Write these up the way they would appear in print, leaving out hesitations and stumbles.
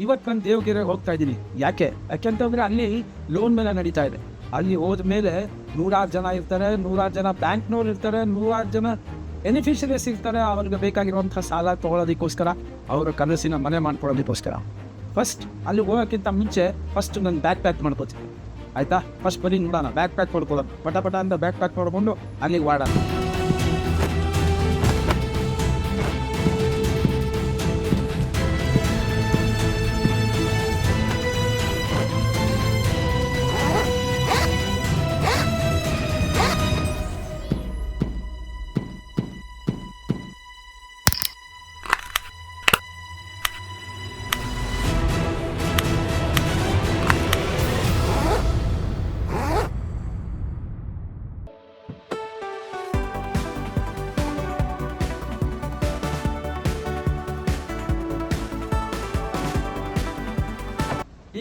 ಇವತ್ತು ನಾನು ದೇವಗಿರಿಗೆ ಹೋಗ್ತಾ ಇದ್ದೀನಿ. ಯಾಕೆಂತಂದರೆ ಅಲ್ಲಿ ಲೋನ್ ಮೇಲೆ ನಡೀತಾ ಇದೆ. ಅಲ್ಲಿ ಹೋದ ಮೇಲೆ 100 ಜನ ಇರ್ತಾರೆ, 100 ಜನ ಬ್ಯಾಂಕ್ನವ್ರು ಇರ್ತಾರೆ, 100 ಜನ ಬೆನಿಫಿಷರೀಸ್ ಇರ್ತಾರೆ. ಅವ್ರಿಗೆ ಬೇಕಾಗಿರುವಂಥ ಸಾಲ ತೊಗೊಳೋದಕ್ಕೋಸ್ಕರ, ಅವರ ಕನಸಿನ ಮನೆ ಮಾಡ್ಕೊಳ್ಳೋದಕ್ಕೋಸ್ಕರ ಫಸ್ಟ್ ಅಲ್ಲಿ ಹೋಗೋಕ್ಕಿಂತ ಮುಂಚೆ ಫಸ್ಟ್ ನಾನು ಬ್ಯಾಗ್ ಪ್ಯಾಕ್ ಮಾಡ್ಕೋತೀನಿ. ಆಯಿತಾ? ಫಸ್ಟ್ ಬರೀ ನೋಡೋಣ, ಬ್ಯಾಗ್ ಪ್ಯಾಕ್ ಮಾಡ್ಕೊಳ್ಳೋದು, ಪಟ ಅಂತ ಬ್ಯಾಗ್ ಪ್ಯಾಕ್ ಮಾಡ್ಕೊಂಡು ಅಲ್ಲಿಗೆ ಓಡೋಣ.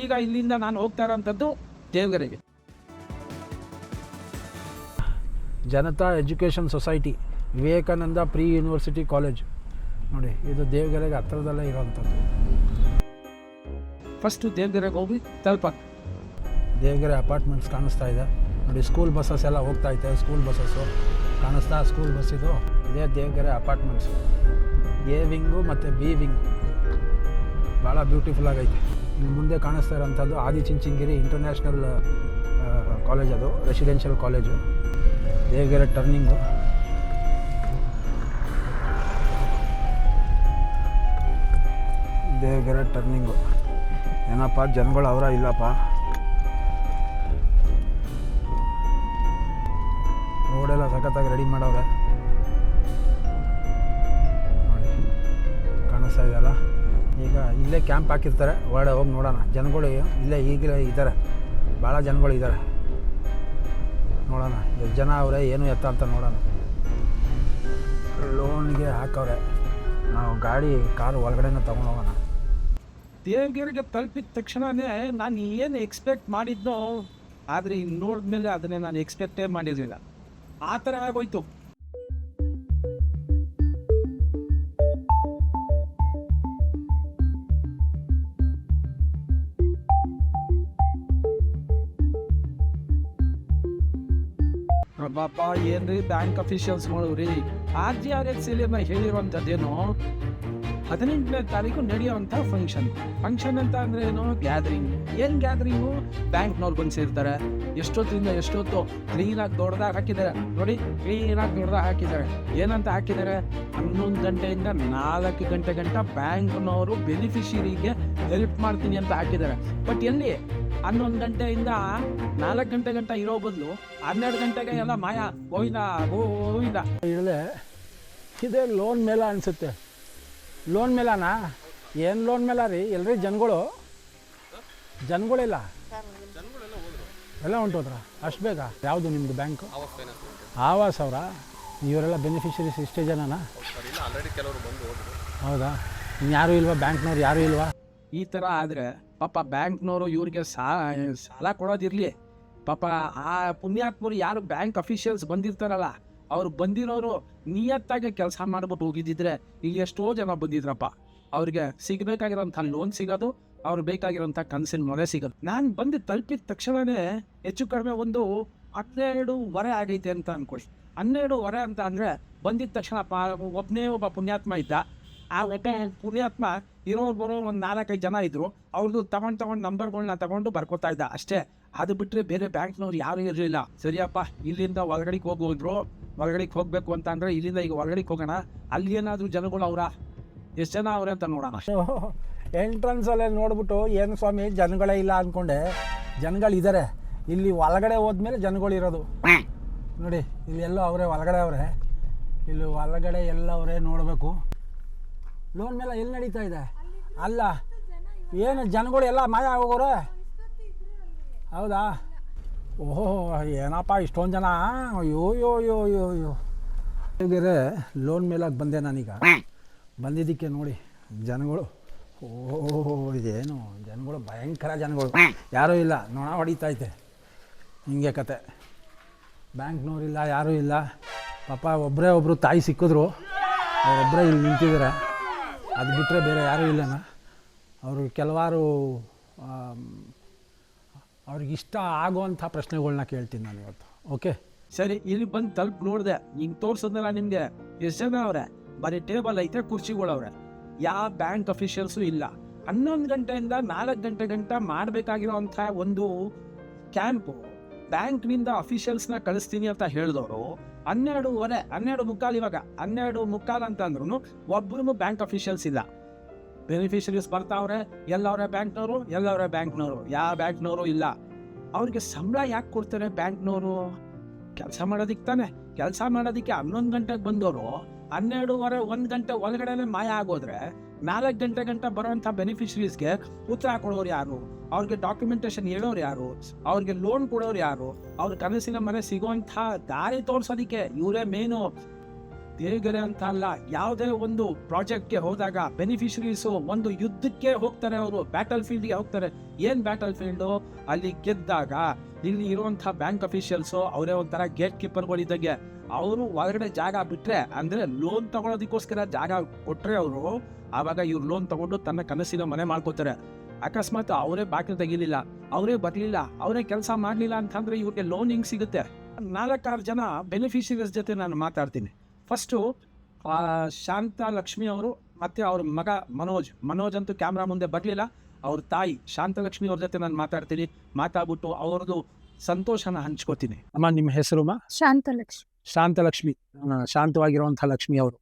ಈಗ ಇಲ್ಲಿಂದ ನಾನು ಹೋಗ್ತಾ ಇರೋಂಥದ್ದು ದೇವಗಿರಿಗೆ. Janata education society, Vivekananda pre university college ನೋಡಿ, ಇದು ದೇವಗಿರಿಗೆ ಹತ್ತಿರದಲ್ಲೇ ಇರೋವಂಥದ್ದು. ಫಸ್ಟು ದೇವಗಿರಿಗೆ ಹೋಗಿ ತಲುಪ. ದೇವಗಿರಿ ಅಪಾರ್ಟ್ಮೆಂಟ್ಸ್ ಕಾಣಿಸ್ತಾ ಇದೆ ನೋಡಿ. ಸ್ಕೂಲ್ ಬಸ್ಸಸ್ ಎಲ್ಲ ಹೋಗ್ತಾ ಐತೆ. ಸ್ಕೂಲ್ ಬಸ್ಸಸ್ಸು ಕಾಣಿಸ್ತಾ, ಸ್ಕೂಲ್ ಬಸ್ ಇದು. ಇದೇ ದೇವಗಿರಿ ಅಪಾರ್ಟ್ಮೆಂಟ್ಸು. ಎ ವಿಂಗು ಮತ್ತು ಬಿ ವಿಂಗ್ ಭಾಳ ಬ್ಯೂಟಿಫುಲ್ ಆಗೈತೆ. ಇಲ್ಲಿ ಮುಂದೆ ಕಾಣಿಸ್ತಾ ಇರೋಂಥದ್ದು ಆದಿಚುಂಚನಗಿರಿ ಇಂಟರ್ನ್ಯಾಷನಲ್ ಕಾಲೇಜ್, ಅದು residential college. Devagiri turning. Devagiri turning. ಏನಪ್ಪ ಜನಗಳು ಅವರ ಇಲ್ಲಪ್ಪ. ರೋಡೆಲ್ಲ ಸಖತ್ತಾಗಿ ರೆಡಿ ಮಾಡವ್ರೆ ನೋಡಿ, ಕಾಣಿಸ್ತಾ ಇದೆಯಲ್ಲ. ಈಗ ಇಲ್ಲೇ ಕ್ಯಾಂಪ್ ಹಾಕಿರ್ತಾರೆ, ಒಳಗಡೆ ಹೋಗಿ ನೋಡೋಣ. ಜನಗಳು ಇಲ್ಲೇ ಈಗಲೇ ಇದ್ದಾರೆ, ಭಾಳ ಜನಗಳು ಇದ್ದಾರೆ. ನೋಡೋಣ ಎಷ್ಟು ಜನ ಅವರೇ, ಏನು ಎತ್ತ ಅಂತ ನೋಡೋಣ. ಲೋನ್ಗೆ ಹಾಕವ್ರೆ. ನಾವು ಕಾರು ಒಳಗಡೆನ ತೊಗೊಂಡೋಗೋಣ. ದೇವಗಿರಿಗೆ ತಲುಪಿದ ತಕ್ಷಣವೇ ನಾನು ಏನು ಎಕ್ಸ್ಪೆಕ್ಟ್ ಮಾಡಿದ್ನೋ, ಆದರೆ ಈಗ ನೋಡಿದ್ಮೇಲೆ ಅದನ್ನೇ ನಾನು ಎಕ್ಸ್ಪೆಕ್ಟೇ ಮಾಡಿರಲಿಲ್ಲ. ಆ ಥರ ಆಗೋಯ್ತು. ಬಾಬಾ ಏನ್ರಿ ಬ್ಯಾಂಕ್ ಅಫಿಷಿಯಲ್ಸ್ ಮಾಡೋರಿ. RGRS ಹೇಳಿರುವಂಥದ್ದೇನು, 18ನೇ ತಾರೀಕು ನಡೆಯುವಂಥ ಫಂಕ್ಷನ್ ಅಂತ ಅಂದರೆ ಏನು, ಗ್ಯಾದರಿಂಗ್. ಏನು ಗ್ಯಾದರಿಂಗು? ಬ್ಯಾಂಕ್ನವ್ರು ಬಂದು ಸೇರ್ತಾರೆ. ಎಷ್ಟೊತ್ತಿಂದ ಎಷ್ಟೊತ್ತು ಕ್ಲೀನಾಗಿ ದೊಡ್ಡದಾಗಿ ಹಾಕಿದ್ದಾರೆ ನೋಡಿ, ಕ್ಲೀನಾಗಿ ದೊಡ್ಡದಾಗಿ ಹಾಕಿದ್ದಾರೆ. ಏನಂತ ಹಾಕಿದ್ದಾರೆ? 11 ಗಂಟೆಯಿಂದ 4 ಗಂಟೆ ಗಂಟ ಬ್ಯಾಂಕ್ನವರು ಬೆನಿಫಿಷರಿಗೆ ಹೆಲ್ಪ್ ಮಾಡ್ತೀನಿ ಅಂತ ಹಾಕಿದ್ದಾರೆ. ಬಟ್ ಎಲ್ಲಿ 11 ಗಂಟೆಯಿಂದ 4 ಗಂಟೆ ಗಂಟ ಇರೋ ಬದಲು 12 ಗಂಟೆಗೆ ಎಲ್ಲ ಮಾಯ ಗೋವಿಂದ. ಇಲ್ಲೇ ಇದೇ ಲೋನ್ ಮೇಳ ಅನಿಸುತ್ತೆ. ಲೋನ್ ಮೇಲನಾ? ಏನು ಲೋನ್ ಮೇಲ ರೀ? ಎಲ್ರಿ ಜನಗಳಿಲ್ಲ ಎಲ್ಲ ಹೊಂಟೋದ್ರ ಅಷ್ಟು ಬೇಗ? ಯಾವುದು ನಿಮ್ಮದು ಬ್ಯಾಂಕು? ಆವಾಸ್ ಅವರ? ಇವರೆಲ್ಲ ಬೆನಿಫಿಷರೀಸ್ ಇಷ್ಟೇ ಜನನಾ? ಹೌದಾ? ಇನ್ಯಾರೂ ಇಲ್ವಾ ಬ್ಯಾಂಕ್ನವ್ರು? ಯಾರೂ ಇಲ್ವಾ? ಈ ಥರ ಆದರೆ ಪಾಪ ಬ್ಯಾಂಕ್ನವರು ಇವ್ರಿಗೆ ಸಾಲ ಕೊಡೋದಿರಲಿ, ಪಾಪ ಆ ಪುಣ್ಯಾತ್ಮರು ಯಾರು ಬ್ಯಾಂಕ್ ಅಫಿಷಿಯಲ್ಸ್ ಬಂದಿರ್ತಾರಲ್ಲ, ಅವ್ರು ಬಂದಿರೋರು ನಿಯತ್ತಾಗಿ ಕೆಲಸ ಮಾಡ್ಬಿಟ್ಟು ಹೋಗಿದ್ದಿದ್ರೆ ಇಲ್ಲಿ ಎಷ್ಟೋ ಜನ ಬಂದಿದ್ರಪ್ಪ. ಅವ್ರಿಗೆ ಸಿಗಬೇಕಾಗಿರೋಂಥ ಲೋನ್ ಸಿಗೋದು, ಅವ್ರಿಗೆ ಬೇಕಾಗಿರೋಂಥ ಕನಸಿನ ಮನೆ ಸಿಗೋದು. ನಾನು ಬಂದು ತಲುಪಿದ ತಕ್ಷಣವೇ ಹೆಚ್ಚು ಕಡಿಮೆ ಒಂದು 12:15 ಆಗೈತೆ ಅಂತ ಅನ್ಕೊಳ್ಳಿ. 12:15 ಅಂತ ಅಂದರೆ ಬಂದಿದ್ದ ತಕ್ಷಣ ಒಬ್ಬ ಪುಣ್ಯಾತ್ಮ ಇದ್ದ. ಆ ಪುಣ್ಯಾತ್ಮ ಇರೋರು ಬರೋ ಒಂದು 4-5 ಜನ ಇದ್ದರು. ಅವ್ರದ್ದು ತಗೊಂಡು ನಂಬರ್ಗಳನ್ನ ತಗೊಂಡು ಬರ್ಕೋತಾ ಇದ್ದ ಅಷ್ಟೇ. ಅದು ಬಿಟ್ಟರೆ ಬೇರೆ ಬ್ಯಾಂಕ್ನವ್ರು ಯಾರೂ ಇರಲಿಲ್ಲ. ಸರಿಯಪ್ಪ, ಇಲ್ಲಿಂದ ಹೊರಗಡೆಗೆ ಹೋಗೋದ್ರು. ಹೊರಗಡೆಗೆ ಹೋಗಬೇಕು ಅಂತ ಅಂದರೆ ಇಲ್ಲಿಂದ ಈಗ ಹೊರಗಡೆಗೆ ಹೋಗೋಣ. ಅಲ್ಲಿ ಏನಾದರೂ ಜನಗಳು ಎಷ್ಟು ಜನ ಅವ್ರೆ ಅಂತ ನೋಡೋಣ. ಎಂಟ್ರೆನ್ಸಲ್ಲೇ ನೋಡ್ಬಿಟ್ಟು ಏನು ಸ್ವಾಮಿ ಜನಗಳೇ ಇಲ್ಲ ಅಂದ್ಕೊಂಡೆ. ಜನಗಳಿದ್ದಾರೆ. ಇಲ್ಲಿ ಒಳಗಡೆ ಹೋದ್ಮೇಲೆ ಜನಗಳಿರೋದು ನೋಡಿ. ಇಲ್ಲಿ ಎಲ್ಲೋ ಅವರೇ ಒಳಗಡೆ ಅವರೇ, ಇಲ್ಲಿ ಒಳಗಡೆ ಎಲ್ಲ ಅವರೇ ನೋಡಬೇಕು. ಲೋನ್ ಮೇಲೆ ಎಲ್ಲಿ ನಡೀತಾ ಇದೆ? ಅಲ್ಲ, ಏನು ಜನಗಳು ಎಲ್ಲ ಮಾಯ ಹೋಗೋರೆ? ಹೌದಾ? ಓಹೋ, ಏನಪ್ಪ ಇಷ್ಟೊಂದು ಜನ? ಅಯ್ಯೋ ಬೇರೆ ಲೋನ್ ಮೇಲಾಗಿ ಬಂದೆ ನಾನೀಗ. ಬಂದಿದ್ದಕ್ಕೆ ನೋಡಿ ಜನಗಳು, ಏನು ಜನಗಳು, ಭಯಂಕರ ಜನಗಳು. ಯಾರೂ ಇಲ್ಲ, ನೊಣ ಹೊಡಿತೈತೆ. ಹಿಂಗೆ ಕತೆ. ಬ್ಯಾಂಕ್ನವ್ರಿಲ್ಲ, ಯಾರೂ ಇಲ್ಲ. ಪಾಪ ಒಬ್ಬರು ತಾಯಿ ಸಿಕ್ಕಿದ್ರು, ಅವರೊಬ್ಬರೇ ಇಲ್ಲಿ ನಿಂತಿದ್ದಾರೆ. ಅದು ಬಿಟ್ಟರೆ ಬೇರೆ ಯಾರೂ ಇಲ್ಲಣ್ಣ. ಅವರು ಕೆಲವಾರು ಅವ್ರಿಗಿಷ್ಟ ಆಗುವಂಥ ಪ್ರಶ್ನೆಗಳ್ನ ಕೇಳ್ತೀನಿ ನಾನು ಇವತ್ತು. ಓಕೆ, ಸರಿ, ಇಲ್ಲಿ ಬಂದು ತಲುಪಿ ನೋಡಿದೆ, ಹಿಂಗೆ ತೋರ್ಸೋದಲ್ಲ ನಿಮಗೆ. ಎಷ್ಟು ಜನ ಅವ್ರೆ? ಬರೀ ಟೇಬಲ್ ಐತೆ, ಕುರ್ಚಿಗಳವ್ರೆ, ಯಾವ ಬ್ಯಾಂಕ್ ಅಫಿಷಿಯಲ್ಸು ಇಲ್ಲ. 11 ಗಂಟೆಯಿಂದ 4 ಗಂಟೆ ಗಂಟ ಮಾಡಬೇಕಾಗಿರೋಂಥ ಒಂದು ಕ್ಯಾಂಪು ಬ್ಯಾಂಕ್ನಿಂದ ಅಫಿಷಿಯಲ್ಸ್ನ ಕಳಿಸ್ತೀನಿ ಅಂತ ಹೇಳಿದವರು 12:15, 12:15 ಇವಾಗ 12:15 ಅಂತಂದ್ರೂ ಒಬ್ಬರು ಬ್ಯಾಂಕ್ ಅಫಿಷಿಯಲ್ಸ್ ಇಲ್ಲ. ಬೆನಿಫಿಷರೀಸ್ ಬರ್ತಾವ್ರೆ, ಎಲ್ಲವ್ರೆ ಬ್ಯಾಂಕ್ನವರು, ಎಲ್ಲವ್ರೆ ಬ್ಯಾಂಕ್ನವರು, ಯಾವ ಬ್ಯಾಂಕ್ನವರು ಇಲ್ಲ. ಅವ್ರಿಗೆ ಸಂಬಳ ಯಾಕೆ ಕೊಡ್ತಾರೆ ಬ್ಯಾಂಕ್ನವರು? ಕೆಲಸ ಮಾಡೋದಿಕ್ಕೆ ತಾನೆ. ಕೆಲಸ ಮಾಡೋದಕ್ಕೆ 11 ಗಂಟೆಗೆ ಬಂದವರು 12:15, 1 ಗಂಟೆ ಒಳಗಡೆ ಮಾಯ ಆಗೋದ್ರೆ 4 ಗಂಟೆ ಗಂಟ ಬರೋವಂಥ ಬೆನಿಫಿಷರೀಸ್ಗೆ ಉತ್ತರ ಕೊಡೋರು ಯಾರು? ಅವ್ರಿಗೆ ಡಾಕ್ಯುಮೆಂಟೇಶನ್ ಹೇಳೋರು ಯಾರು? ಅವ್ರಿಗೆ ಲೋನ್ ಕೊಡೋರು ಯಾರು? ಅವ್ರ ಕನಸಿನ ಮನೆ ಸಿಗುವಂಥ ದಾರಿ ತೋರ್ಸೋದಕ್ಕೆ ಇವರೇ ಮೇನು. ದೇವಗೆರೆ ಅಂತ ಅಲ್ಲ, ಯಾವುದೇ ಒಂದು ಪ್ರಾಜೆಕ್ಟ್ಗೆ ಹೋದಾಗ ಬೆನಿಫಿಷರೀಸು ಒಂದು ಯುದ್ಧಕ್ಕೆ ಹೋಗ್ತಾರೆ, ಅವರು ಬ್ಯಾಟಲ್ ಫೀಲ್ಡ್ಗೆ ಹೋಗ್ತಾರೆ. ಏನು ಬ್ಯಾಟಲ್ ಫೀಲ್ಡು? ಅಲ್ಲಿ ಗೆದ್ದಾಗ ಇಲ್ಲಿ ಇರುವಂಥ ಬ್ಯಾಂಕ್ ಅಫಿಷಿಯಲ್ಸು ಅವರೇ ಒಂಥರ ಗೇಟ್ ಕೀಪರ್ಗಳಿದ್ದಾಗೆ. ಅವರು ಹೊರಗಡೆ ಜಾಗ ಬಿಟ್ಟರೆ, ಅಂದರೆ ಲೋನ್ ತಗೊಳೋದಕ್ಕೋಸ್ಕರ ಜಾಗ ಕೊಟ್ಟರೆ ಅವರು, ಆವಾಗ ಇವ್ರು ಲೋನ್ ತಗೊಂಡು ತನ್ನ ಕನಸಿನ ಮನೆ ಮಾಡ್ಕೋತಾರೆ. ಅಕಸ್ಮಾತ್ ಅವರೇ ಬಾಕಿ ತೆಗಿಲಿಲ್ಲ, ಅವರೇ ಬರಲಿಲ್ಲ, ಅವರೇ ಕೆಲಸ ಮಾಡಲಿಲ್ಲ ಅಂತಂದರೆ ಇವ್ರಿಗೆ ಲೋನ್ ಹಿಂಗೆ ಸಿಗುತ್ತೆ. 4-6 ಜನ ಬೆನಿಫಿಷರೀಸ್ ಜೊತೆ ನಾನು ಮಾತಾಡ್ತೀನಿ. ಫಸ್ಟು ಶಾಂತ ಲಕ್ಷ್ಮಿ ಅವರು ಮತ್ತು ಅವ್ರ ಮಗ ಮನೋಜ್ ಅಂತೂ ಕ್ಯಾಮ್ರಾ ಮುಂದೆ ಬರಲಿಲ್ಲ. ಅವ್ರ ತಾಯಿ ಶಾಂತಲಕ್ಷ್ಮಿ ಅವ್ರ ಜೊತೆ ನಾನು ಮಾತಾಡ್ತೀನಿ. ಮಾತಾಡ್ಬಿಟ್ಟು ಅವ್ರದ್ದು ಸಂತೋಷನ ಹಂಚ್ಕೋತೀನಿ. ಅಮ್ಮ, ನಿಮ್ಮ ಹೆಸರು? ಶಾಂತಲಕ್ಷ್ಮಿ. ಶಾಂತವಾಗಿರುವಂಥ ಲಕ್ಷ್ಮಿ ಅವರು.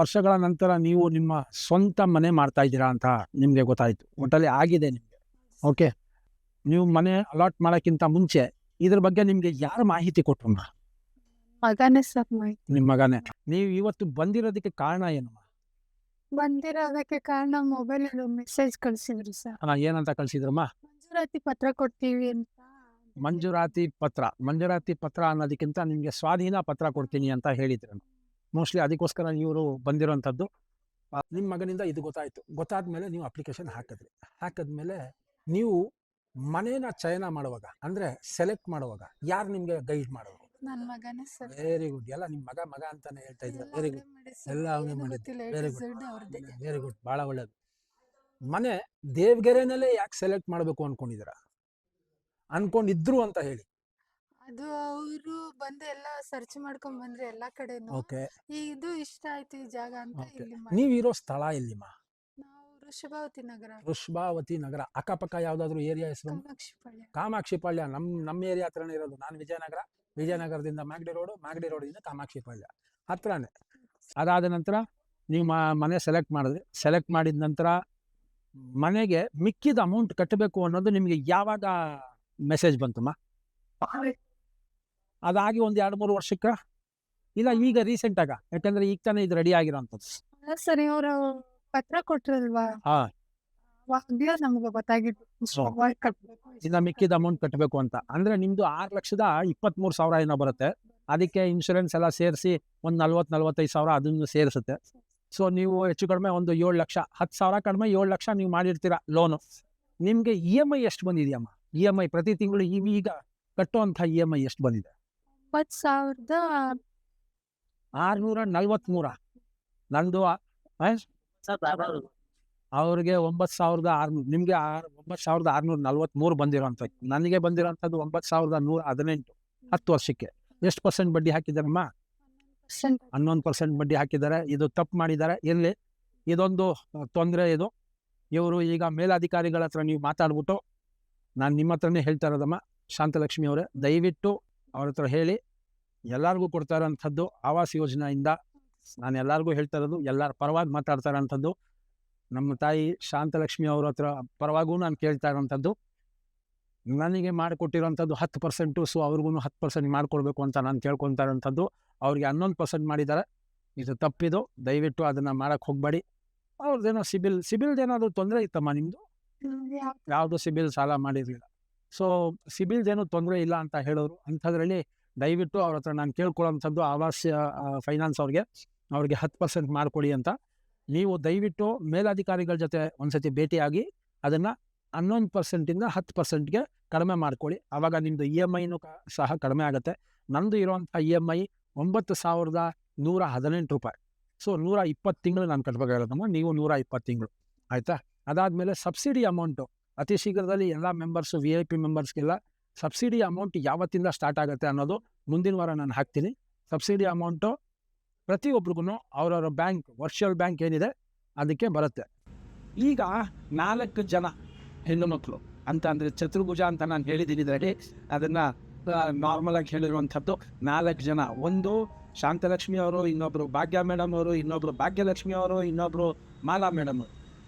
ವರ್ಷಗಳ ನಂತರ ನೀವು ನಿಮ್ಮ ಸ್ವಂತ ಮನೆ ಮಾಡ್ತಾ ಇದ್ದೀರಾ ಅಂತ ನಿಮಗೆ ಗೊತ್ತಾಯಿತು. ಒಟ್ಟಲ್ಲಿ ಆಗಿದೆ ನಿಮಗೆ. ಓಕೆ, ನೀವು ಮನೆ ಅಲಾಟ್ ಮಾಡೋಕ್ಕಿಂತ ಮುಂಚೆ ಇದ್ರ ಬಗ್ಗೆ ನಿಮಗೆ ಯಾರು ಮಾಹಿತಿ ಕೊಟ್ಟರು? ಮಗನೇ ಸರ್. ನಿಮ್ಮ ಮಗನೇ. ನೀವು ಇವತ್ತು ಬಂದಿರೋದಕ್ಕೆ ಕಾರಣ ಏನಮ್ಮ? ಬಂದಿರೋದಕ್ಕೆ ಕಾರಣ ಮೊಬೈಲ್ ಮೆಸೇಜ್ ಕಳ್ಸಿದ್ರು ಸರ್. ಏನಂತ ಕಳ್ಸಿದ್ರಮ್ಮ? ಮಂಜೂರಾತಿ ಪತ್ರ ಕೊಡ್ತೀವಿ ಅಂತ. ಮಂಜೂರಾತಿ ಪತ್ರ ಅನ್ನೋದಕ್ಕಿಂತ ನಿಮಗೆ ಸ್ವಾಧೀನ ಪತ್ರ ಕೊಡ್ತೀನಿ ಅಂತ ಹೇಳಿದ್ರು. ಮೋಸ್ಟ್ಲಿ ಅದಕ್ಕೋಸ್ಕರ ಇವರು ಬಂದಿರೋಂಥದ್ದು. ನಿಮ್ಮ ಮಗನಿಂದ ಇದು ಗೊತ್ತಾದ್ಮೇಲೆ ನೀವು ಅಪ್ಲಿಕೇಶನ್ ಹಾಕಿದ್ಮೇಲೆ ನೀವು ಮನೇನ ಚಯನ ಮಾಡುವಾಗ, ಅಂದರೆ ಸೆಲೆಕ್ಟ್ ಮಾಡುವಾಗ ಯಾರು ನಿಮಗೆ ಗೈಡ್ ಮಾಡೋರು? ನನ್ನ ಮಗನೇ ಸರ್. Very good. ಎಲ್ಲ ನಿಮ್ಮ ಮಗ ಅಂತಾನೆ ಹೇಳ್ತಾ ಇದ್ರು. Very good. ಎಲ್ಲ ಅವನೇ ಮಾಡಿದ್ದು. Very good. ಭಾಳ ಒಳ್ಳೇದು. ಮನೆ ದೇವಗೆರೆನಲ್ಲೇ ಯಾಕೆ ಸೆಲೆಕ್ಟ್ ಮಾಡಬೇಕು ಅನ್ಕೊಂಡಿದ್ರು ಅಂತ ಹೇಳಿ? ಅದು ಅವರು ಬಂದು ಎಲ್ಲ ಸರ್ಚ್ ಮಾಡ್ಕೊಂಡ್ ಬಂದ್ರೆ ಎಲ್ಲಾ ಕಡೆನೂ. ಓಕೆ, ಇದು ಇಷ್ಟ ಆಯ್ತು ಈ ಜಾಗ ಅಂತ ಇಲ್ಲಿ ನೀವಿರೋ ಸ್ಥಳ ಎಲ್ಲಿಮ್ಮ? ನಾವು ವೃಷಭಾವತಿ ನಗರ. ಅಕ್ಕಪಕ್ಕ ಯಾವ್ದಾದ್ರು ಏರಿಯಾ ಹೆಸರು? ಕಾಮಾಕ್ಷಿಪಾಳ್ಯ. ನಮ್ಮ ಏರಿಯಾ ಹತ್ರನೇ ಇರೋದು. ನಾನು ವಿಜಯನಗರದಿಂದ ಮಾಗಡಿ ರೋಡಿಂದ ಕಾಮಾಕ್ಷಿಪಾಳ್ಯ ಹತ್ರನೇ. ಅದಾದ ನಂತರ ನೀವು ಮನೆ ಸೆಲೆಕ್ಟ್ ಮಾಡಿದ ನಂತರ ಮನೆಗೆ ಮಿಕ್ಕಿದ ಅಮೌಂಟ್ ಕಟ್ಟಬೇಕು ಅನ್ನೋದು ನಿಮಗೆ ಯಾವಾಗ ಮೆಸೇಜ್ ಬಂತಮ್ಮ? ಅದಾಗಿ ಒಂದು 2-3 ವರ್ಷಕ್ಕ, ಇಲ್ಲ ಈಗ ರೀಸೆಂಟಾಗ? ಯಾಕಂದ್ರೆ ಈಗ ತಾನೇ ಇದು ರೆಡಿ ಆಗಿರೋಂಥದ್ದು. ಸರಿ, ಅವರು ಪತ್ರ ಕೊಟ್ರಲ್ವಾ, ನಮ್ಗೆ ಗೊತ್ತಾಗಿತ್ತು ಇನ್ನ ಮಿಕ್ಕಿದ ಅಮೌಂಟ್ ಕಟ್ಟಬೇಕು ಅಂತ. ಅಂದ್ರೆ ನಿಮ್ದು 6,23,000 ಏನೋ ಬರುತ್ತೆ. ಅದಕ್ಕೆ ಇನ್ಶೂರೆನ್ಸ್ ಎಲ್ಲ ಸೇರಿಸಿ ಒಂದು 40,45,000 ಅದನ್ನು ಸೇರಿಸುತ್ತೆ. ಸೊ ನೀವು ಹೆಚ್ಚು ಕಡಿಮೆ ಒಂದು 7 ಲಕ್ಷ, 10,000 ಕಡಿಮೆ 7 ಲಕ್ಷ ನೀವು ಮಾಡಿರ್ತೀರ ಲೋನು. ನಿಮ್ಗೆ EMI ಎಷ್ಟು ಬಂದಿದೆಯಮ್ಮ? EMI ಪ್ರತಿ ತಿಂಗಳು ಈಗ ಕಟ್ಟುವಂಥ EMI ಎಷ್ಟು ಬಂದಿದೆ? 9,643. ನಂದು ಅವ್ರಿಗೆ 9,600, ನಿಮಗೆ 9,643 ಬಂದಿರೋಂಥದ್ದು. ನನಗೆ ಬಂದಿರೋಂಥದ್ದು 9,118. 10 ವರ್ಷಕ್ಕೆ ಎಷ್ಟು % ಬಡ್ಡಿ ಹಾಕಿದ್ದಾರಮ್ಮ? 11% ಬಡ್ಡಿ ಹಾಕಿದ್ದಾರೆ. ಇದು ತಪ್ಪು ಮಾಡಿದ್ದಾರೆ. ಇರಲಿ, ಇದೊಂದು ತೊಂದರೆ. ಇವರು ಈಗ ಮೇಲಾಧಿಕಾರಿಗಳ ಹತ್ರ ನೀವು ಮಾತಾಡ್ಬಿಟ್ಟು, ನಾನು ನಿಮ್ಮ ಹತ್ರನೇ ಹೇಳ್ತಾ ಇರೋದಮ್ಮ ಶಾಂತಲಕ್ಷ್ಮಿ ಅವರೇ, ದಯವಿಟ್ಟು ಅವ್ರ ಹತ್ರ ಹೇಳಿ. ಎಲ್ಲರಿಗೂ ಕೊಡ್ತಾ ಇರೋಂಥದ್ದು ಆವಾಸ್ ಯೋಜನೆಯಿಂದ. ನಾನು ಎಲ್ಲರಿಗೂ ಹೇಳ್ತಾ ಇರೋದು, ಎಲ್ಲರ ಪರವಾಗಿ ಮಾತಾಡ್ತಾ ಇರೋಂಥದ್ದು. ನಮ್ಮ ತಾಯಿ ಶಾಂತಲಕ್ಷ್ಮಿ ಅವ್ರ ಹತ್ರ ಪರವಾಗೂ ನಾನು ಕೇಳ್ತಾ ಇರೋಂಥದ್ದು, ನನಗೆ ಮಾಡಿಕೊಟ್ಟಿರೋಂಥದ್ದು 10%. ಸೊ ಅವ್ರಿಗೂ 10% ಮಾಡಿಕೊಡ್ಬೇಕು ಅಂತ ನಾನು ಕೇಳ್ಕೊತಾ ಇರೋಂಥದ್ದು. ಅವ್ರಿಗೆ 11% ಮಾಡಿದ್ದಾರೆ. ಇದು ತಪ್ಪಿದು. ದಯವಿಟ್ಟು ಅದನ್ನು ಮಾಡೋಕ್ಕೆ ಹೋಗಬೇಡಿ. ಅವ್ರದ್ದೇನೋ ಸಿಬಿಲ್ದೇನಾದರೂ ತೊಂದರೆ ಇತ್ತಮ್ಮ ನಿಮ್ಮದು? ಯಾವುದು ಸಿಬಿಲ್ ಸಾಲ ಮಾಡಿರಲಿಲ್ಲ. ಸೊ ಸಿಬಿಲ್ದೇನೂ ತೊಂದರೆ ಇಲ್ಲ ಅಂತ ಹೇಳೋರು. ಅಂಥದ್ರಲ್ಲಿ ದಯವಿಟ್ಟು ಅವ್ರ ಹತ್ರ ನಾನು ಕೇಳ್ಕೊಳ್ಳೋಂಥದ್ದು ಆವಾಸ್ ಫೈನಾನ್ಸ್ ಅವ್ರಿಗೆ 10% ಮಾಡಿಕೊಡಿ ಅಂತ. ನೀವು ದಯವಿಟ್ಟು ಮೇಲಾಧಿಕಾರಿಗಳ ಜೊತೆ ಒಂದ್ಸತಿ ಭೇಟಿಯಾಗಿ ಅದನ್ನು 11%ಇಂದ 10%ಗೆ ಕಡಿಮೆ ಮಾಡ್ಕೊಳ್ಳಿ. ಆವಾಗ ನಿಮ್ಮದು EMIನೂ ಸಹ ಕಡಿಮೆ ಆಗುತ್ತೆ. ನಂದು ಇರೋವಂಥ EMI 9,118 ರೂಪಾಯಿ. ಸೊ 120 ತಿಂಗಳು ನಾನು ಕಟ್ಟಬೇಕಾಗಿರೋದಮ್ಮ. ನೀವು 120 ತಿಂಗಳು, ಆಯಿತಾ? ಅದಾದಮೇಲೆ ಸಬ್ಸಿಡಿ ಅಮೌಂಟು ಅತಿ ಶೀಘ್ರದಲ್ಲಿ ಎಲ್ಲ ಮೆಂಬರ್ಸು VIP ಮೆಂಬರ್ಸ್ಗೆಲ್ಲ ಸಬ್ಸಿಡಿ ಅಮೌಂಟ್ ಯಾವತ್ತಿಂದ ಸ್ಟಾರ್ಟ್ ಆಗುತ್ತೆ ಅನ್ನೋದು ಮುಂದಿನ ವಾರ ನಾನು ಹಾಕ್ತೀನಿ. ಸಬ್ಸಿಡಿ ಅಮೌಂಟು ಪ್ರತಿಯೊಬ್ರಿಗೂ ಅವರವರ ಬ್ಯಾಂಕ್ ವರ್ಚುವಲ್ ಬ್ಯಾಂಕ್ ಏನಿದೆ ಅದಕ್ಕೆ ಬರುತ್ತೆ. ಈಗ 4 ಜನ ಹೆಣ್ಣು ಮಕ್ಕಳು ಅಂತ ಅಂದರೆ ಚತುರ್ಭುಜ ಅಂತ ನಾನು ಹೇಳಿದ್ದೀನಿ ಇದರಲ್ಲಿ. ಅದನ್ನು ನಾರ್ಮಲಾಗಿ ಹೇಳಿರುವಂಥದ್ದು 4 ಜನ. ಒಂದು ಶಾಂತಲಕ್ಷ್ಮಿ ಅವರು, ಇನ್ನೊಬ್ಬರು ಭಾಗ್ಯ ಮೇಡಮ್ ಅವರು, ಇನ್ನೊಬ್ಬರು ಭಾಗ್ಯಲಕ್ಷ್ಮಿ ಅವರು, ಇನ್ನೊಬ್ಬರು ಮಾಲಾ ಮೇಡಮ್ ಅವರು.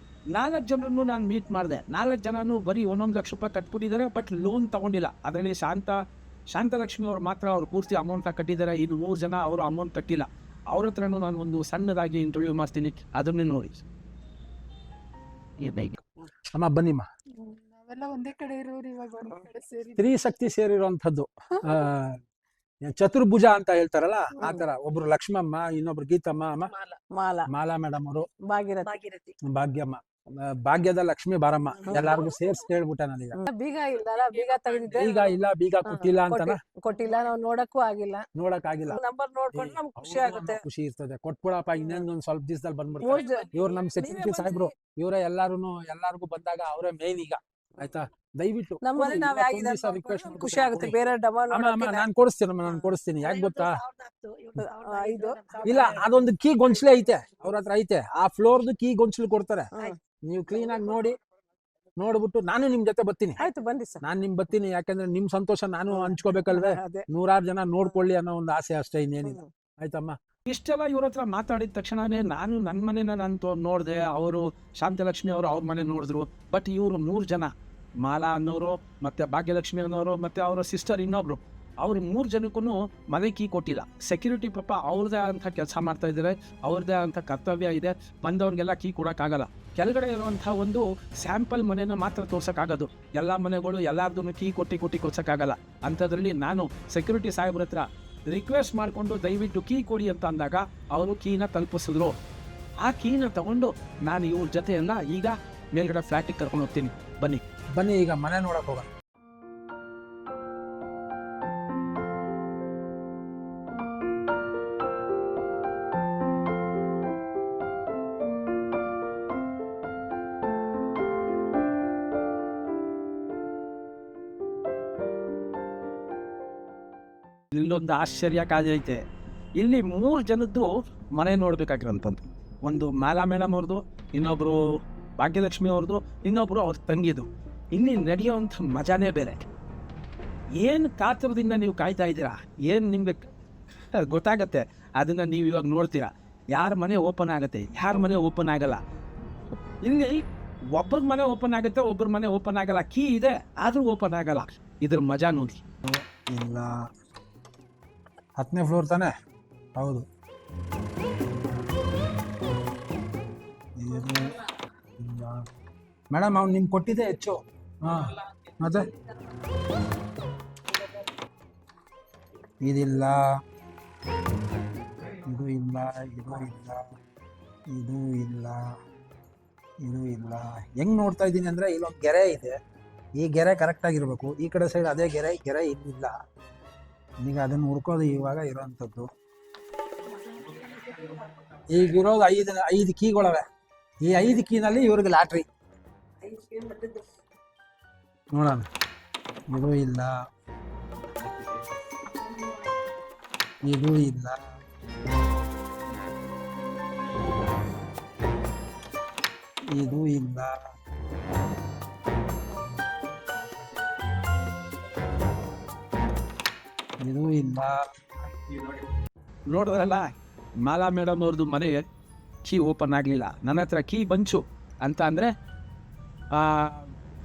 4 ಜನರನ್ನು ನಾನು ಮೀಟ್ ಮಾಡಿದೆ. 4 ಜನನೂ ಬರೀ 1 ಲಕ್ಷ ರೂಪಾಯಿ ಕಟ್ಬಿಟ್ಟಿದ್ದಾರೆ, ಬಟ್ ಲೋನ್ ತೊಗೊಂಡಿಲ್ಲ. ಅದರಲ್ಲಿ ಶಾಂತಲಕ್ಷ್ಮಿ ಅವರು ಮಾತ್ರ ಅವ್ರು ಪೂರ್ತಿ ಅಮೌಂಟ ಕಟ್ಟಿದ್ದಾರೆ. ಇನ್ನು 3 ಜನ ಅವರು ಅಮೌಂಟ್ ಕಟ್ಟಿಲ್ಲ. ಅವ್ರ ಹತ್ರನೂ ನಾನು ಒಂದು ಸಣ್ಣದಾಗಿ ಇಂಟರ್ವ್ಯೂ ಮಾಡ್ತೀನಿ, ಅದನ್ನೇ ನೋಡಿ. ಅಮ್ಮ ಬನ್ನಿಮ್ಮ. ನಾವೆಲ್ಲ ಒಂದೇ ಕಡೆ ಇರೋರು ಇವಾಗ ಒಂದ್ ಕಡೆ ಸೇರಿ ಸ್ತ್ರೀಶಕ್ತಿ ಸೇರಿರುವಂಥದ್ದು ಚತುರ್ಭುಜ ಅಂತ ಹೇಳ್ತಾರಲ್ಲ ಆ ತರ. ಒಬ್ರು ಲಕ್ಷ್ಮಮ್ಮ, ಇನ್ನೊಬ್ರು ಗೀತಮ್ಮ, ಅಮ್ಮ ಮಾಲಾ ಮೇಡಮ್ ಅವರು, ಭಾಗ್ಯಮ್ಮ, ಭಾಗ್ಯದ ಲಕ್ಷ್ಮಿ ಬಾರಮ್ಮ. ಎಲ್ಲಾರ್ಗು ಸೇರ್ಸಿ ಹೇಳ್ಬಿಟ್ಟೆ ನಾನೀಗ. ಬೀಗ ಇಲ್ಲ, ಬೀಗ ತೆಗೆದಿದ್ದೆ, ಈಗ ಇಲ್ಲ, ಬೀಗ ಕೊಟ್ಟಿಲ್ಲ ಅಂತನ ಕೊಟ್ಟಿಲ್ಲ. ನಾವು ನೋಡಕ್ಕೂ ಆಗಿಲ್ಲ, ನೋಡಕ್ ಆಗಿಲ್ಲ. ನಂಬರ್ ನೋಡ್ಕೊಂಡು ನಮ್ಗೆ ಖುಷಿ ಆಗುತ್ತೆ. ಖುಷಿ ಇರ್ತದೆ. ಕೊಟ್ಬಿಡಪ್ಪ, ಇನ್ನೊಂದ್ ಸ್ವಲ್ಪ ದಿವಸದಲ್ಲಿ ಬಂದ್ಬಿಡ್ತಾರೆ ಇವ್ರು. ನಮ್ ಸೆಕ್ಯೂರಿಟಿ ಸಾಹೇಬ್ರು ಇವರೇ ಎಲ್ಲಾರ್ಗು ಬಂದಾಗ ಅವರೇ ಮೇನ್ ಈಗ. ಆಯ್ತಾ? ದಯವಿಟ್ಟು ನಮ್ಮಲ್ಲಿ ನಾವ್ ರಿಕ್ವೆಸ್ಟ್ ಖುಷಿ ಆಗುತ್ತೆ. ಬೇರೆ ಡಬಲ್ ನಾನು ಕೊಡಿಸ್ತೀನಿ. ಯಾಕೆ ಗೊತ್ತಾ? ಇದು ಇಲ್ಲ, ಅದೊಂದು ಕೀ ಗೊಂಚಲೆ ಐತೆ ಅವ್ರ ಹತ್ರ ಐತೆ. ಆ ಫ್ಲೋರ್ದು ಕೀ ಗೊಂಚಲು ಕೊಡ್ತಾರೆ. ನೀವು ಕ್ಲೀನ್ ಆಗಿ ನೋಡ್ಬಿಟ್ಟು ನಾನು ನಿಮ್ ಜೊತೆ ಬರ್ತೀನಿ. ಆಯ್ತು, ಬನ್ನಿ ಸರ್. ನಾನ್ ನಿಮ್ ಬರ್ತೀನಿ. ಯಾಕಂದ್ರೆ ನಿಮ್ ಸಂತೋಷ ನಾನು ಹಂಚ್ಕೋಬೇಕಲ್ವೇ. 100 ಜನ ನೋಡ್ಕೊಳ್ಳಿ ಅನ್ನೋ ಒಂದು ಆಸೆ ಅಷ್ಟೇ, ಇನ್ನೇನಿಲ್ಲ. ಆಯ್ತಮ್ಮ? ಇಷ್ಟೆಲ್ಲ ಇವ್ರ ಹತ್ರ ಮಾತಾಡಿದ ತಕ್ಷಣನೇ ನಾನು ನನ್ನ ಮನೆನ ನಾನು ನೋಡಿದೆ. ಅವರು ಶಾಂತಲಕ್ಷ್ಮಿ ಅವರು ಅವ್ರ ಮನೆ ನೋಡಿದ್ರು. ಬಟ್ ಇವರು 3 ಜನ, ಮಾಲಾ ಅನ್ನೋರು, ಮತ್ತು ಭಾಗ್ಯಲಕ್ಷ್ಮಿ ಅನ್ನೋರು, ಮತ್ತು ಅವರ ಸಿಸ್ಟರ್ ಇನ್ನೊಬ್ರು, ಅವ್ರು 3 ಜನಕ್ಕೂ ಮನೆ ಕೀ ಕೊಟ್ಟಿಲ್ಲ. ಸೆಕ್ಯೂರಿಟಿ ಪಾಪ ಅವ್ರದ್ದೇ ಅಂತ ಕೆಲಸ ಮಾಡ್ತಾ ಇದ್ದಾರೆ, ಅವ್ರದ್ದೇ ಅಂತ ಕರ್ತವ್ಯ ಇದೆ. ಬಂದವ್ರಿಗೆಲ್ಲ ಕೀ ಕೊಡೋಕ್ಕಾಗಲ್ಲ. ಕೆಳಗಡೆ ಇರುವಂಥ ಒಂದು ಸ್ಯಾಂಪಲ್ ಮನೆನ ಮಾತ್ರ ತೋರ್ಸೋಕ್ಕಾಗೋದು. ಎಲ್ಲ ಮನೆಗಳು ಎಲ್ಲಾರ್ದು ಕೀ ಕೊಟ್ಟು ಕೊಡ್ಸೋಕ್ಕಾಗಲ್ಲ. ಅಂಥದ್ರಲ್ಲಿ ನಾನು ಸೆಕ್ಯೂರಿಟಿ ಸಾಹೇಬ್ರ ಹತ್ರ ರಿಕ್ವೆಸ್ಟ್ ಮಾಡಿಕೊಂಡು ದಯವಿಟ್ಟು ಕೀ ಕೊಡಿ ಅಂತ ಅಂದಾಗ ಅವರು ಕೀನ ತಲುಪಿಸಿದ್ರು. ಆ ಕೀನ ತಗೊಂಡು ನಾನು ಇವ್ರ ಜೊತೆಯಲ್ಲ ಈಗ ಮೇಲ್ಗಡೆ ಫ್ಲ್ಯಾಟಿಗೆ ಕರ್ಕೊಂಡು ಹೋಗ್ತೀನಿ. ಬನ್ನಿ ಈಗ ಮನೆ ನೋಡಕ್ ಹೋಗೋಣ. ಇಲ್ಲೊಂದು ಆಶ್ಚರ್ಯ ಕಾದೈತೆ. ಇಲ್ಲಿ 3 ಜನದ್ದು ಮನೆ ನೋಡ್ಬೇಕಾಗಿರೋಂಥದ್ದು. ಒಂದು ಮಾಲಾ ಮೇಡಮ್ ಅವ್ರದ್ದು, ಇನ್ನೊಬ್ರು ಭಾಗ್ಯಲಕ್ಷ್ಮಿ ಅವ್ರದ್ದು, ಇನ್ನೊಬ್ರು ಅವ್ರ ತಂಗಿದು. ಇಲ್ಲಿ ನಡೆಯೋವಂಥ ಮಜಾನೇ ಬೇರೆ. ಏನು ಕಾತರದಿಂದ ನೀವು ಕಾಯ್ತಾ ಇದ್ದೀರಾ, ಏನು ನಿಮ್ಗೆ ಗೊತ್ತಾಗತ್ತೆ, ಅದನ್ನು ನೀವು ಇವಾಗ ನೋಡ್ತೀರಾ. ಯಾರ ಮನೆ ಓಪನ್ ಆಗುತ್ತೆ, ಯಾರ ಮನೆ ಓಪನ್ ಆಗಲ್ಲ. ಇಲ್ಲಿ ಒಬ್ಬರ ಮನೆ ಓಪನ್ ಆಗುತ್ತೆ, ಒಬ್ಬರ ಮನೆ ಓಪನ್ ಆಗಲ್ಲ. ಕೀ ಇದೆ ಆದರೂ ಓಪನ್ ಆಗಲ್ಲ. ಇದ್ರ ಮಜಾ ನೋಡಿ. ಇಲ್ಲ, 10ನೇ ಫ್ಲೋರ್ ತಾನೆ? ಹೌದು. ಮೇಡಮ್, ಅವ್ನು ನಿಮ್ಗೆ ಕೊಟ್ಟಿದ್ದೆ ಹೆಚ್ಚು. ಮತ್ತೆ ಇದಿಲ್ಲ, ಇದು ಇಲ್ಲ, ಇದು ಇಲ್ಲ. ಹೆಂಗ್ ನೋಡ್ತಾ ಇದ್ದೀನಿ ಅಂದ್ರೆ, ಇಲ್ಲೊಂದು ಗೆರೆ ಇದೆ. ಈ ಗೆರೆ ಕರೆಕ್ಟಾಗಿರ್ಬೇಕು. ಈ ಕಡೆ ಸೈಡ್ ಅದೇ ಗೆರೆ ಇಲ್ಲಿಲ್ಲ. ಈಗ ಅದನ್ನು ಹುಡ್ಕೋದು ಇವಾಗ ಇರೋಂಥದ್ದು. ಈಗಿರೋದು 5 ಕೀಗಳವೆ. ಈ 5 ಕೀನಲ್ಲಿ ಇವ್ರಿಗೆ ಲಾಟ್ರಿ ನೋಡೋಣ. ಇದು ಇಲ್ಲ, ಇದು ಇಲ್ಲ, ಇದು ಇಲ್ಲ, ಇದು ಇಲ್ಲ. ನೋಡಿದ್ರಲ್ಲ, ಮಾಲಾ ಮೇಡಮ್ ಅವ್ರದ್ದು ಮನೆ ಕೀ ಓಪನ್ ಆಗಲಿಲ್ಲ. ನನ್ನ ಹತ್ರ ಕೀ ಬಂಚು ಅಂತ ಅಂದರೆ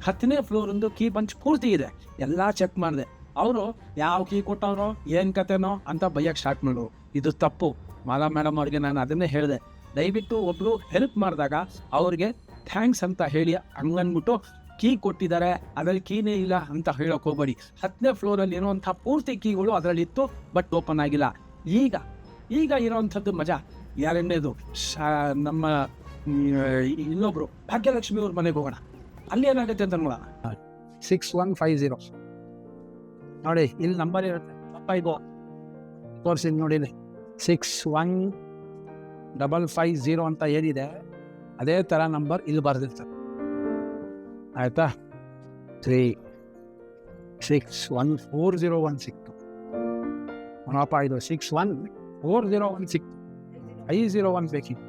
10ನೇ ಫ್ಲೋರಿಂದು ಕೀ ಬಂಚ್ ಪೂರ್ತಿ ಇದೆ. ಎಲ್ಲ ಚೆಕ್ ಮಾಡಿದೆ. ಅವರು ಯಾವ ಕೀ ಕೊಟ್ಟವ್ರೋ ಏನು ಕತೆನೋ ಅಂತ ಬೈಯಕ್ಕೆ ಸ್ಟಾರ್ಟ್ ಮಾಡೋರು. ಇದು ತಪ್ಪು. ಮಾಲಾ ಮೇಡಮ್ ಅವ್ರಿಗೆ ನಾನು ಅದನ್ನೇ ಹೇಳಿದೆ, ದಯವಿಟ್ಟು ಒಬ್ಬರು ಹೆಲ್ಪ್ ಮಾಡಿದಾಗ ಅವ್ರಿಗೆ ಥ್ಯಾಂಕ್ಸ್ ಅಂತ ಹೇಳಿ ಹಂಗನ್ಬಿಟ್ಟು ಕೀ ಕೊಟ್ಟಿದ್ದಾರೆ, ಅದರಲ್ಲಿ ಕೀನೇ ಇಲ್ಲ ಅಂತ ಹೇಳೋಕೆ ಹೋಗಬೇಡಿ. 10ನೇ ಫ್ಲೋರಲ್ಲಿ ಇರುವಂಥ ಪೂರ್ತಿ ಕೀಗಳು ಅದರಲ್ಲಿತ್ತು, ಬಟ್ ಓಪನ್ ಆಗಿಲ್ಲ. ಈಗ ಇರೋವಂಥದ್ದು ಮಜಾ. ಯಾರೆಣ್ಣೆದು ನಮ್ಮ ಇನ್ನೊಬ್ರು ಭಾಗ್ಯಲಕ್ಷ್ಮಿ ಅವ್ರ ಮನೆಗೆ ಹೋಗೋಣ. ಅಲ್ಲಿ ಏನಾಗುತ್ತೆ ಅಂತ ನೋಡೋಣ. 6150 ನೋಡಿ, ಇಲ್ಲಿ ನಂಬರ್ ಇರುತ್ತೆ. ಅಪ್ಪ ಇದು ತೋರಿಸಿ ನೋಡಿ, 6150 ಅಂತ ಏನಿದೆ ಅದೇ ಥರ ನಂಬರ್ ಇಲ್ಲಿ ಬರೆದಿರ್ತಾರೆ. ಆಯಿತಾ 361401 ಅಪ್ಪ ಇದು 614016 501 ಬೇಕಿತ್ತು.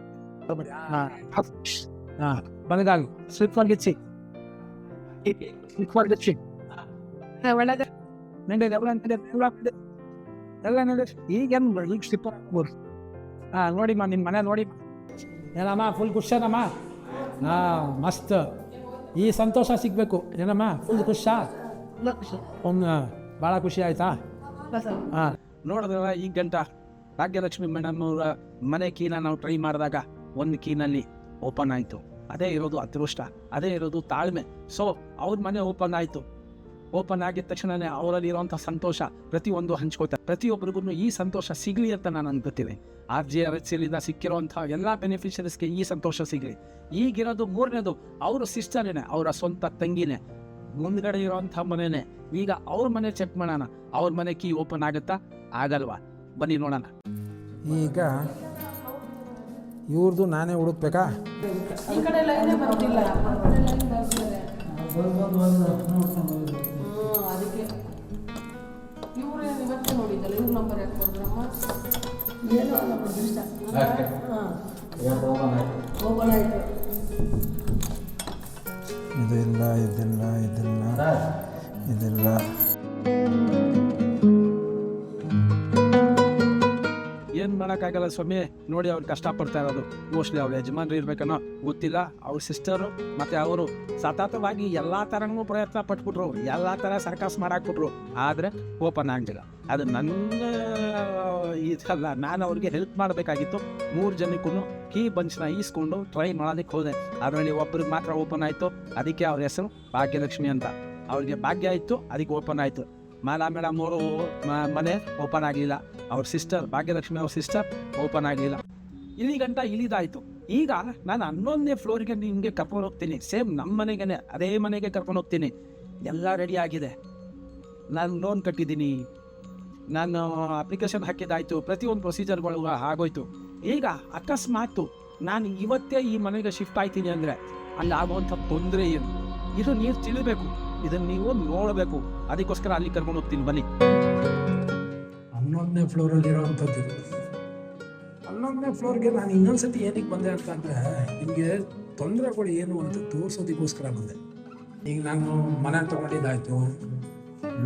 ಹಾಂ ಬಂದಾಗ ಸ್ಲಿಪ್ ಫಾರ್ಗೆಚ್ಚಿ ಒಳ್ಳೆದ ನೆಂಡಿದೆ ಎಲ್ಲ ನೋಡಿ ಈಗೇನು ಈಗ ಸ್ಲಿಪ್ ಆಗ್ಬೋದು. ಹಾಂ ನೋಡಿಮ್ಮ ನಿನ್ನ ಮನೆ ನೋಡಿ ಏನಮ್ಮ ಫುಲ್ ಖುಷಿನಮ್ಮ. ಹಾಂ ಮಸ್ತ್ ಈ ಸಂತೋಷ ಸಿಗಬೇಕು ಏನಮ್ಮ ಫುಲ್ ಖುಷಾ ಭಾಳ ಖುಷಿ ಆಯ್ತಾ. ಹಾಂ ನೋಡಿದ್ರಲ್ಲ ಈ ಗಂಟ ಭಾಗ್ಯಲಕ್ಷ್ಮಿ ಮೇಡಮ್ ಅವರ ಮನೆ ಕೀನ ನಾವು ಟ್ರೈ ಮಾಡಿದಾಗ ಒಂದು ಕೀನಲ್ಲಿ ಓಪನ್ ಆಯಿತು. ಅದೇ ಇರೋದು ಅದೃಷ್ಟ, ಅದೇ ಇರೋದು ತಾಳ್ಮೆ. ಸೊ ಅವ್ರ ಮನೆ ಓಪನ್ ಆಯಿತು. ಓಪನ್ ಆಗಿದ ತಕ್ಷಣವೇ ಅವರಲ್ಲಿರುವಂಥ ಸಂತೋಷ ಪ್ರತಿಯೊಂದು ಹಂಚ್ಕೋತಾರೆ. ಪ್ರತಿಯೊಬ್ಬರಿಗೂ ಈ ಸಂತೋಷ ಸಿಗಲಿ ಅಂತ ನಾನು ಅನ್ಕೋತೀನಿ. RGRHCಲಿಂದ ಸಿಕ್ಕಿರೋಂಥ ಎಲ್ಲ ಬೆನಿಫಿಷರೀಸ್ಗೆ ಈ ಸಂತೋಷ ಸಿಗಲಿ. ಈಗಿರೋದು ಮೂರನೇದು ಅವ್ರ ಸಿಸ್ಟರೇನೆ, ಅವರ ಸ್ವಂತ ತಂಗಿನೇ, ಮುಂದ್ಗಡೆ ಇರೋಂಥ ಮನೆಯೇ. ಈಗ ಅವ್ರ ಮನೆ ಚೆಕ್ ಮಾಡೋಣ, ಅವ್ರ ಮನೆ ಕೀ ಓಪನ್ ಆಗುತ್ತಾ ಆಗಲ್ವಾ, ಬನ್ನಿ ನೋಡೋಣ. ಈಗ ಇವ್ರದ್ದು ನಾನೇ ಹುಡುಕ್ಬೇಕಾ? ಇದೆಲ್ಲ ಇದೆಲ್ಲ ಇದೆಲ್ಲ ಇದೆಲ್ಲ ಏನು ಮಾಡೋಕ್ಕಾಗಲ್ಲ ಸ್ವಾಮಿ. ನೋಡಿ ಅವ್ರು ಕಷ್ಟಪಡ್ತಾ ಇರೋದು. ಮೋಸ್ಟ್ಲಿ ಅವ್ರ ಯಜಮಾನ್ರು ಇರ್ಬೇಕನ್ನೋ ಗೊತ್ತಿಲ್ಲ. ಅವ್ರ ಸಿಸ್ಟರು ಮತ್ತು ಅವರು ಸತತವಾಗಿ ಎಲ್ಲ ಥರನೂ ಪ್ರಯತ್ನ ಪಟ್ಬಿಟ್ರು, ಎಲ್ಲ ಥರ ಸರ್ಕಸ್ ಮಾಡಾಕ್ಬಿಟ್ರು, ಆದರೆ ಓಪನ್ ಆಗಲಿಲ್ಲ. ಅದು ನನ್ನ ಇದಲ್ಲ, ನಾನು ಅವ್ರಿಗೆ ಹೆಲ್ಪ್ ಮಾಡಬೇಕಾಗಿತ್ತು. 3 ಜನಕ್ಕೂ ಕೀ ಬಂಚ್ನ ಈಸ್ಕೊಂಡು ಟ್ರೈ ಮಾಡೋದಕ್ಕೆ ಹೋದೆ. ಅದರಲ್ಲಿ ಒಬ್ರಿಗೆ ಮಾತ್ರ ಓಪನ್ ಆಯಿತು. ಅದಕ್ಕೆ ಅವ್ರ ಹೆಸರು ಭಾಗ್ಯಲಕ್ಷ್ಮಿ ಅಂತ. ಅವ್ರಿಗೆ ಭಾಗ್ಯ ಇತ್ತು, ಅದಕ್ಕೆ ಓಪನ್ ಆಯಿತು. ಮಾಲಾ ಮೇಡಮ್ ಅವರು ಮನೆ ಓಪನ್ ಆಗಲಿಲ್ಲ. ಅವ್ರ ಸಿಸ್ಟರ್ ಭಾಗ್ಯಲಕ್ಷ್ಮಿ ಅವ್ರ ಸಿಸ್ಟರ್ ಓಪನ್ ಆಗಲಿಲ್ಲ. ಇಲ್ಲಿ ಗಂಟ ಇಳಿದಾಯಿತು. ಈಗ ನಾನು 11ನೇ ಫ್ಲೋರಿಗೆ ನಿಮಗೆ ಕರ್ಕೊಂಡು ಹೋಗ್ತೀನಿ. ಸೇಮ್ ನಮ್ಮ ಮನೆಗೇ, ಅದೇ ಮನೆಗೆ ಕರ್ಕೊಂಡು ಹೋಗ್ತೀನಿ. ಎಲ್ಲ ರೆಡಿ ಆಗಿದೆ. ನಾನು ಲೋನ್ ಕಟ್ಟಿದ್ದೀನಿ, ನಾನು ಅಪ್ಲಿಕೇಶನ್ ಹಾಕಿದ್ದಾಯಿತು, ಪ್ರತಿಯೊಂದು ಪ್ರೊಸೀಜರ್ಗಳು ಆಗೋಯ್ತು. ಈಗ ಅಕಸ್ಮಾತು ನಾನು ಇವತ್ತೇ ಈ ಮನೆಗೆ ಶಿಫ್ಟ್ ಆಯ್ತೀನಿ ಅಂದರೆ ಅಲ್ಲಿ ಆಗುವಂಥ ತೊಂದರೆ ಏನು, ಇದು ನೀವು ತಿಳಿಬೇಕು, ಇದನ್ನು ನೀವು ನೋಡಬೇಕು. ಅದಕ್ಕೋಸ್ಕರ ಅಲ್ಲಿ ಕರ್ಕೊಂಡು ಹೋಗ್ತೀನಿ, ಬನ್ನಿ. 11ನೇ ಫ್ಲೋರಲ್ಲಿರೋವಂಥದ್ದು. 11ನೇ ಫ್ಲೋರ್ಗೆ ನಾನು ಇನ್ನೊಂದ್ಸತಿ ಏನಕ್ಕೆ ಬಂದೆ ಅಂತಂದರೆ, ನಿಮಗೆ ತೊಂದರೆಗಳು ಏನು ಅಂತ ತೋರಿಸೋದಕ್ಕೋಸ್ಕರ ಬಂದೆ. ಈಗ ನಾನು ಮನೆ ತೊಗೊಂಡಿದ್ದಾಯಿತು,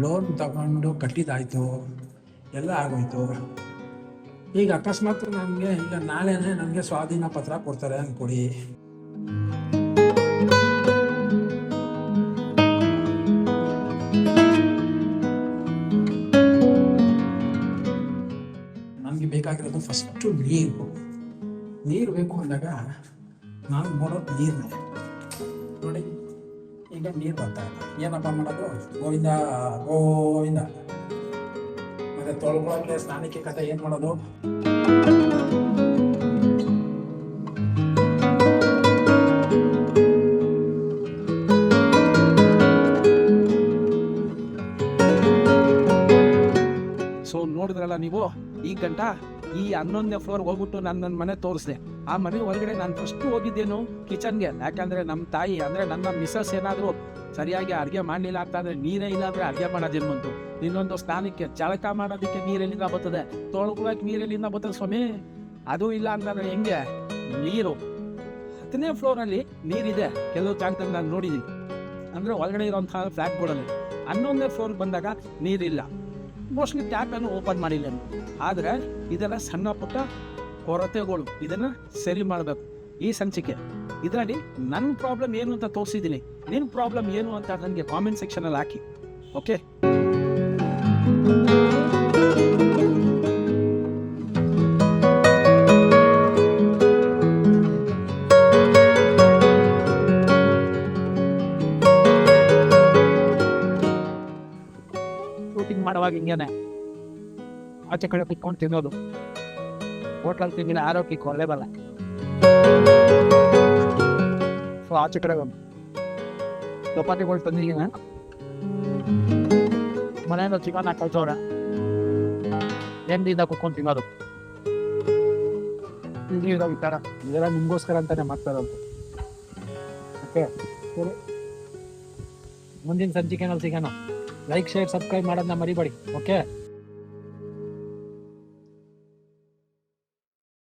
ಲೋನ್ ತಗೊಂಡು ಕಟ್ಟಿದ್ದಾಯಿತು, ಎಲ್ಲ ಆಗೋಯ್ತು. ಈಗ ಅಕಸ್ಮಾತ್ ನನಗೆ ಈಗ ನಾಳೆನೇ ನನಗೆ ಸ್ವಾಧೀನ ಪತ್ರ ಕೊಡ್ತಾರೆ ಅಂದ್ಕೊಡಿ. ನನಗೆ ಬೇಕಾಗಿರೋದು ಫಸ್ಟು ನೀರು ಬೇಕು ಅಂದಾಗ ನಾನು ನೋಡೋದು ನೀರನ್ನೇ. ನೋಡಿ ಈಗ ನೀರು ಬರ್ತಾ ಇಲ್ಲ, ಏನಪ್ಪ ಮಾಡೋದು? ಗೋವಿಂದ ಗೋವಿಂದ. ಮತ್ತೆ ತೊಳ್ಕೊಳ್ಳೋಕ್ಕೆ ಸ್ನಾನಕ್ಕೆ ಕಥೆ ಏನು ಮಾಡೋದು? ಸೊ ನೋಡಿದ್ರಲ್ಲ ನೀವು, ಈ ಗಂಟ ಈ 11ನೇ ಫ್ಲೋರ್ಗೆ ಹೋಗ್ಬಿಟ್ಟು ನನ್ನ ಮನೆ ತೋರಿಸಿದೆ. ಆ ಮನೆ ಹೊರಗಡೆ ನಾನು ಫಸ್ಟು ಹೋಗಿದ್ದೇನು ಕಿಚನ್ಗೆ. ಯಾಕಂದರೆ ನಮ್ಮ ತಾಯಿ ಅಂದರೆ ನನ್ನ ಮಿಸಸ್ ಏನಾದರೂ ಸರಿಯಾಗಿ ಅಡುಗೆ ಮಾಡಲಿಲ್ಲ ಅಂತಂದರೆ ನೀರೇ ಇಲ್ಲ ಅಂದರೆ ಅಡುಗೆ ಮಾಡೋದೇನು ಬಂತು. ಇನ್ನೊಂದು ಸ್ನಾನಕ್ಕೆ ಚಳಕ ಮಾಡೋದಕ್ಕೆ ನೀರೆಲ್ಲಿಂದ ಬರ್ತದೆ, ತೊಳ್ಕೊಳಕ್ಕೆ ನೀರೆಲ್ಲಿಂದ ಬರ್ತದೆ ಸ್ವಾಮಿ? ಅದು ಇಲ್ಲ ಅಂತಂದರೆ ಹೆಂಗೆ? ನೀರು 10ನೇ ಫ್ಲೋರಲ್ಲಿ ನೀರಿದೆ ಕೆಲವು ಜಾಗದಲ್ಲಿ ನಾನು ನೋಡಿದ್ದೀನಿ. ಅಂದರೆ ಒಳಗಡೆ ಇರೋಂಥ ಫ್ಲ್ಯಾಟ್ಗಳಲ್ಲಿ. 11ನೇ ಫ್ಲೋರ್ಗೆ ಬಂದಾಗ ನೀರಿಲ್ಲ. ಮೋಸ್ಟ್ಲಿ ಟ್ಯಾಪನ್ನು ಓಪನ್ ಮಾಡಿಲ್ಲ. ಆದರೆ ಇದೆಲ್ಲ ಸಣ್ಣ ಪುಟ್ಟ ಕೊರತೆಗಳು, ಇದನ್ನು ಸರಿ ಮಾಡಬೇಕು ಈ ಸಂಚಿಕೆ. ಇದರಲ್ಲಿ ನನ್ನ ಪ್ರಾಬ್ಲಮ್ ಏನು ಅಂತ ತೋರಿಸಿದ್ದೀನಿ. ನಿನ್ನ ಪ್ರಾಬ್ಲಮ್ ಏನು ಅಂತ ನನಗೆ ಕಾಮೆಂಟ್ ಸೆಕ್ಷನಲ್ಲಿ ಹಾಕಿ, ಓಕೆ? ಶೂಟಿಂಗ್ ಮಾಡುವಾಗ ಹಿಂಗೇನೆ ಆಚೆ ಕಡೆ ಕುತ್ಕೊಂಡು ತಿನ್ನೋದು. ಹೋಟ್ಲಲ್ಲಿ ತಿಂದಿನ ಆರೋಗ್ಯಕ್ಕೆ ಒಳ್ಳೆ ಬಲ್ಲ. ಸೊ ಆಚೆ ಕಡೆ ಚಪಾತಿಗಳು ತಂದಿದ್ದೀನ, ಮನೆಯಿಂದ ಚಿಕನ್ ಕಳ್ಸೋರೆ, ನೆಮ್ಮದಿಯಿಂದ ಕುತ್ಕೊಂಡು ತಿನ್ನೋದು. ಇರೋ ವಿಚಾರ ಇದೆಲ್ಲ ನಿಮಗೋಸ್ಕರ ಅಂತಾನೆ ಮಾಡ್ತಾ ಇರೋದು. ಓಕೆ, ಸರಿ. ಮುಂದಿನ ಸಂಚಿಕೆನಲ್ಲಿ ಸಿಗೋಣ. ಲೈಕ್ ಶೇರ್ ಸಬ್ಸ್ಕ್ರೈಬ್ ಮಾಡೋದನ್ನ ಮರಿಬೇಡಿ. ಓಕೆ.